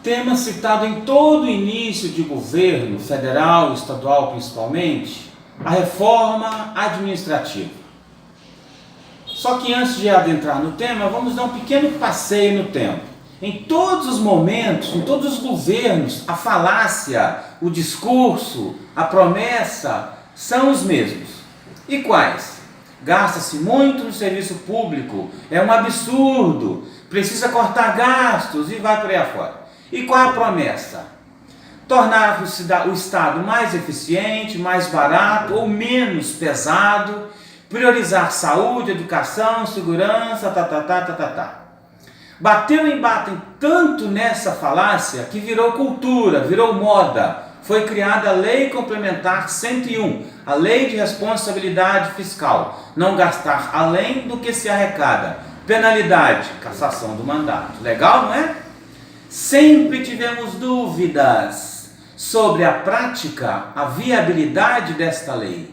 Tema citado em todo início de governo, federal e estadual principalmente, a reforma administrativa. Só que antes de adentrar no tema, vamos dar um pequeno passeio no tempo. Em todos os momentos, em todos os governos, a falácia, o discurso, a promessa são os mesmos. E quais? Gasta-se muito no serviço público, é um absurdo, precisa cortar gastos e vai por aí afora. E qual é a promessa? Tornar o Estado mais eficiente, mais barato ou menos pesado, priorizar saúde, educação, segurança, Bateu e batem tanto nessa falácia que virou cultura, virou moda. Foi criada a Lei Complementar 101, a Lei de Responsabilidade Fiscal. Não gastar além do que se arrecada. Penalidade, cassação do mandato. Legal, não é? Sempre tivemos dúvidas sobre a prática, a viabilidade desta lei.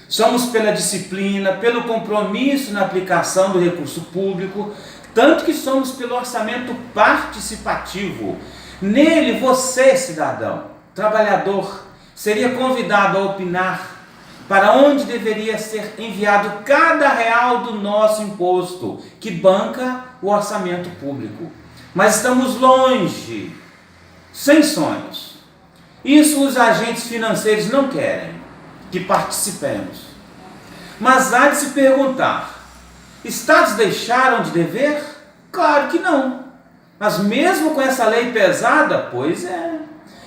Somos pela disciplina, pelo compromisso na aplicação do recurso público, tanto que somos pelo orçamento participativo. Nele, você, cidadão, trabalhador, seria convidado a opinar para onde deveria ser enviado cada real do nosso imposto, que banca o orçamento público. Mas estamos longe, sem sonhos. Isso os agentes financeiros não querem, que participemos. Mas há de se perguntar, estados deixaram de dever? Claro que não. Mas mesmo com essa lei pesada, pois é.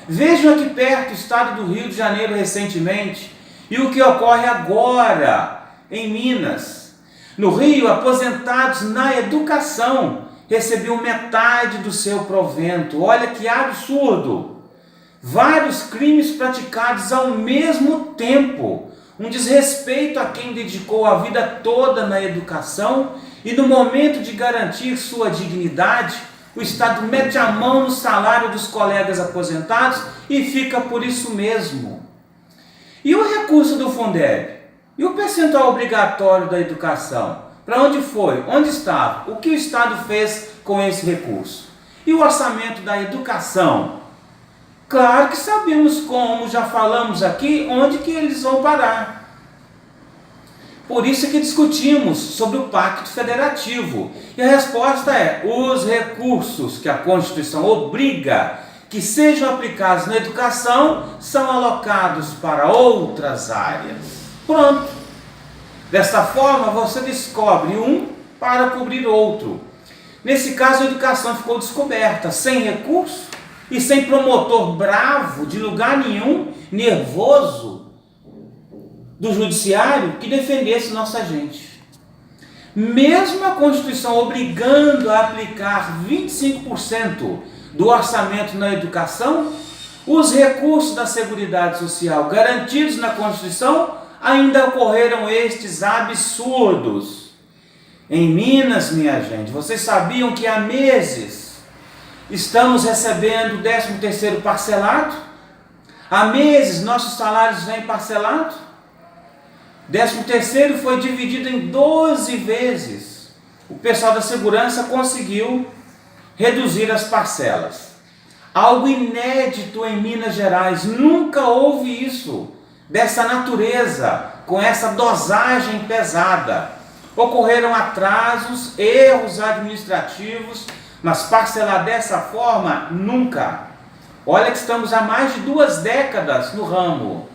Vejam aqui perto o estado do Rio de Janeiro recentemente e o que ocorre agora em Minas. No Rio, aposentados na educação recebiam metade do seu provento. Olha que absurdo! Vários crimes praticados ao mesmo tempo. Um desrespeito a quem dedicou a vida toda na educação e no momento de garantir sua dignidade, o Estado mete a mão no salário dos colegas aposentados e fica por isso mesmo. E o recurso do Fundeb? E o percentual obrigatório da educação? Para onde foi? Onde estava? O que o Estado fez com esse recurso? E o orçamento da educação? Claro que sabemos como, já falamos aqui, onde que eles vão parar. Por isso é que discutimos sobre o Pacto Federativo. E a resposta é, os recursos que a Constituição obriga que sejam aplicados na educação são alocados para outras áreas. Pronto. Desta forma, você descobre um para cobrir outro. Nesse caso, a educação ficou descoberta, sem recurso e sem promotor bravo de lugar nenhum, nervoso, do judiciário que defendesse nossa gente. Mesmo a Constituição obrigando a aplicar 25% do orçamento na educação, os recursos da Seguridade Social garantidos na Constituição ainda ocorreram estes absurdos. Em Minas, minha gente, vocês sabiam que há meses estamos recebendo o 13º parcelado? Há meses nossos salários vêm parcelados? 13º foi dividido em 12 vezes. O pessoal da segurança conseguiu reduzir as parcelas. Algo inédito em Minas Gerais, nunca houve isso. Dessa natureza, com essa dosagem pesada. Ocorreram atrasos, erros administrativos, mas parcelar dessa forma, nunca. Olha que estamos há mais de 2 décadas no ramo.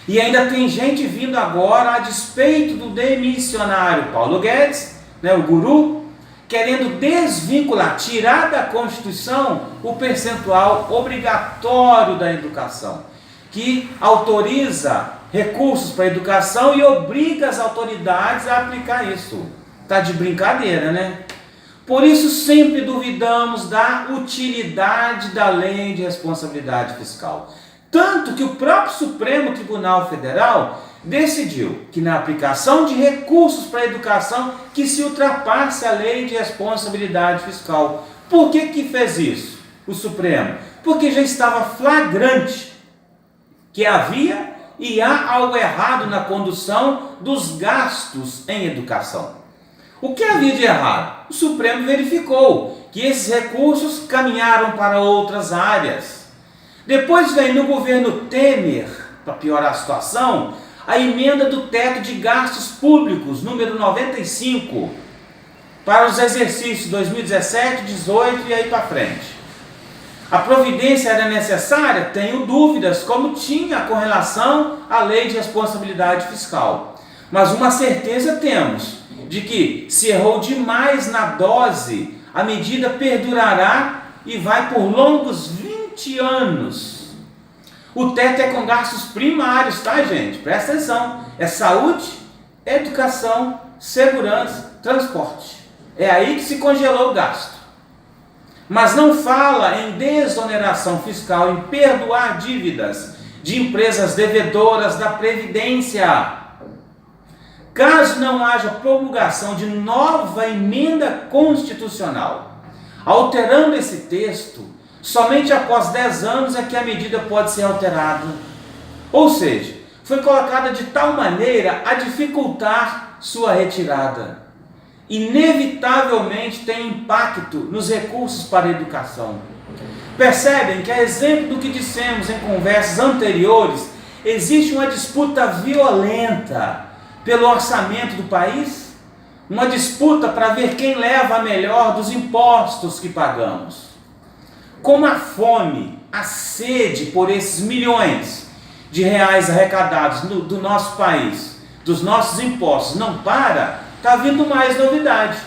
E ainda tem gente vindo agora, a despeito do demissionário Paulo Guedes, o guru, querendo desvincular, tirar da Constituição o percentual obrigatório da educação, que autoriza recursos para a educação e obriga as autoridades a aplicar isso. Está de brincadeira, né? Por isso sempre duvidamos da utilidade da Lei de Responsabilidade Fiscal. Tanto que o próprio Supremo Tribunal Federal decidiu que na aplicação de recursos para a educação que se ultrapasse a Lei de Responsabilidade Fiscal. Por que fez isso o Supremo? Porque já estava flagrante que havia e há algo errado na condução dos gastos em educação. O que havia de errado? O Supremo verificou que esses recursos caminharam para outras áreas. Depois vem no governo Temer, para piorar a situação, a emenda do teto de gastos públicos, número 95, para os exercícios 2017, 2018 e aí para frente. A providência era necessária? Tenho dúvidas, como tinha com relação à lei de responsabilidade fiscal. Mas uma certeza temos, de que se errou demais na dose, a medida perdurará e vai por longos 20 anos. O teto é com gastos primários, tá, gente? Presta atenção. É saúde, educação, segurança, transporte. É aí que se congelou o gasto. Mas não fala em desoneração fiscal, em perdoar dívidas de empresas devedoras da Previdência. Caso não haja promulgação de nova emenda constitucional, alterando esse texto, somente após 10 anos é que a medida pode ser alterada. Ou seja, foi colocada de tal maneira a dificultar sua retirada. Inevitavelmente tem impacto nos recursos para a educação. Percebem que, a exemplo do que dissemos em conversas anteriores, existe uma disputa violenta pelo orçamento do país? Uma disputa para ver quem leva a melhor dos impostos que pagamos. Como a fome, a sede por esses milhões de reais arrecadados do nosso país, dos nossos impostos, não para, está vindo mais novidade.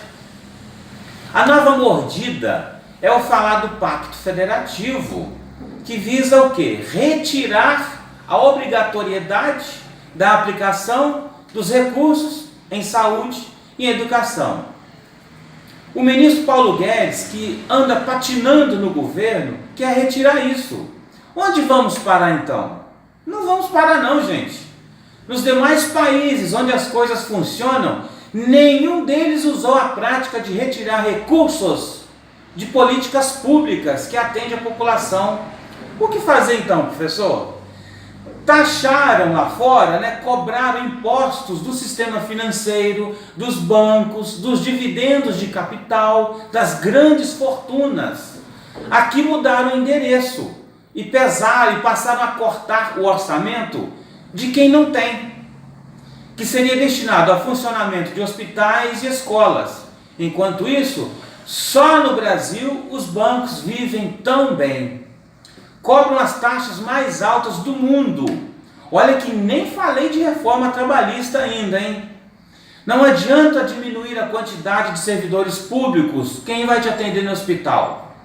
A nova mordida é o falado Pacto Federativo, que visa o quê? Retirar a obrigatoriedade da aplicação dos recursos em saúde e educação. O ministro Paulo Guedes, que anda patinando no governo, quer retirar isso. Onde vamos parar então? Não vamos parar não, gente. Nos demais países onde as coisas funcionam, nenhum deles usou a prática de retirar recursos de políticas públicas que atendem a população. O que fazer então, professor? Taxaram lá fora, cobraram impostos do sistema financeiro, dos bancos, dos dividendos de capital, das grandes fortunas. Aqui mudaram o endereço e pesaram e passaram a cortar o orçamento de quem não tem, que seria destinado ao funcionamento de hospitais e escolas. Enquanto isso, só no Brasil os bancos vivem tão bem. Cobram as taxas mais altas do mundo. Olha que nem falei de reforma trabalhista ainda, hein? Não adianta diminuir a quantidade de servidores públicos. Quem vai te atender no hospital?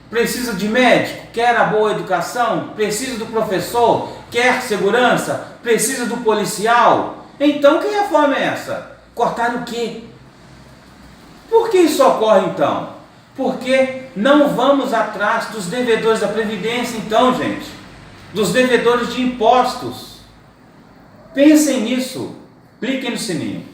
Precisa de médico? Quer a boa educação? Precisa do professor? Quer segurança? Precisa do policial? Então que reforma é essa? Cortar o quê? Por que isso ocorre então? Porque não vamos atrás dos devedores da Previdência então, gente. Dos devedores de impostos. Pensem nisso. Cliquem no sininho.